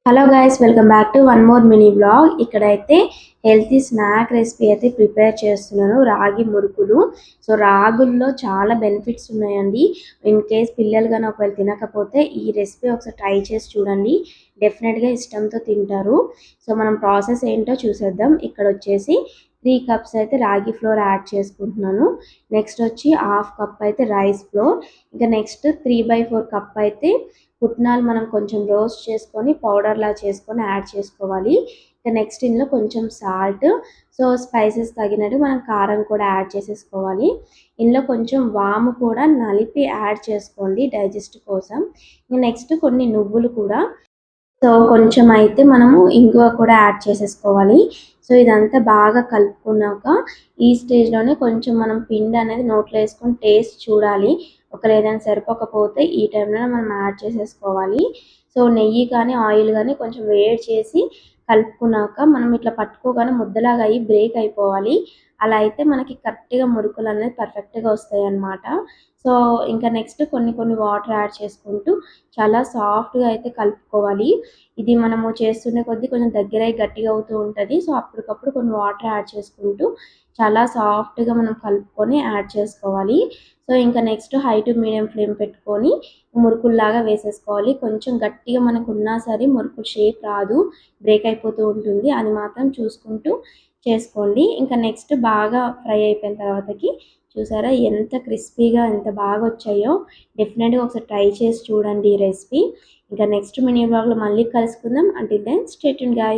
Hello guys, welcome back to one more mini blog. ఇక్కడైతే healthy snack recipe అయితే prepare చేస్తున్నాను, రాగి మురుకులు. సో రాగుల్లో చాలా బెనిఫిట్స్ ఉన్నాయండి. ఇన్ కేస్ పిల్లలు కానీ ఒకవేళ తినకపోతే ఈ రెసిపీ ఒకసారి ట్రై చేసి చూడండి, డెఫినెట్గా ఇష్టంతో తింటారు. సో మనం ప్రాసెస్ ఏంటో చూసేద్దాం. ఇక్కడ వచ్చేసి 3 కప్స్ అయితే రాగి ఫ్లోర్ యాడ్ చేసుకుంటున్నాను. నెక్స్ట్ వచ్చి హాఫ్ కప్ అయితే రైస్ ఫ్లోర్. ఇంకా నెక్స్ట్ 3/4 కప్ అయితే పుట్నాలు మనం కొంచెం రోస్ట్ చేసుకొని పౌడర్లా చేసుకొని యాడ్ చేసుకోవాలి. ఇక నెక్స్ట్ ఇందులో కొంచెం సాల్ట్, సో స్పైసెస్ తగినట్టు మనం కారం కూడా యాడ్ చేసేసుకోవాలి. ఇందులో కొంచెం వాము కూడా నలిపి యాడ్ చేసుకోండి డైజెస్ట్ కోసం. నెక్స్ట్ కొన్ని నువ్వులు కూడా, సో కొంచెం అయితే మనము ఇంగువ కూడా యాడ్ చేసేసుకోవాలి. సో ఇదంతా బాగా కలుపుకున్నాక ఈ స్టేజ్లోనే కొంచెం మనం పిండి అనేది నోట్లో వేసుకొని టేస్ట్ చూడాలి. ఒకవేళ ఏదైనా సరిపోకపోతే ఈ టైంలో మనం యాడ్ చేసేసుకోవాలి. సో నెయ్యి కానీ ఆయిల్ కానీ కొంచెం వేడి చేసి కలుపుకున్నాక మనం ఇట్లా పట్టుకోగానే ముద్దలాగా అయ్యి బ్రేక్ అయిపోవాలి. అలా అయితే మనకి కరెక్ట్గా మురుకులు అనేది పర్ఫెక్ట్గా వస్తాయి అన్నమాట. సో ఇంకా నెక్స్ట్ కొన్ని కొన్ని వాటర్ యాడ్ చేసుకుంటూ చాలా సాఫ్ట్గా అయితే కలుపుకోవాలి. ఇది మనము చేస్తున్న కొద్దీ కొంచెం దగ్గరై గట్టిగా అవుతూ ఉంటుంది. సో అప్పటికప్పుడు కొన్ని వాటర్ యాడ్ చేసుకుంటూ చాలా సాఫ్ట్గా మనం కలుపుకొని యాడ్ చేసుకోవాలి. సో ఇంకా next high to medium flame పెట్టుకొని మురుకుల్లాగా వేసేసుకోవాలి. కొంచెం గట్టిగా మనకు ఉన్నా సరే మురుకు షేప్ రాదు, బ్రేక్ అయిపోతూ ఉంటుంది. అది మాత్రం చూసుకుంటూ చేసుకోండి. ఇంకా నెక్స్ట్ బాగా ఫ్రై అయిపోయిన తర్వాతకి చూసారా ఎంత క్రిస్పీగా ఎంత బాగా వచ్చాయో. డెఫినెట్గా ఒకసారి ట్రై చేసి చూడండి ఈ రెసిపీ. ఇంకా నెక్స్ట్ మినీ బ్లాగ్లో మళ్ళీ కలుసుకుందాం. Until then stay tuned guys.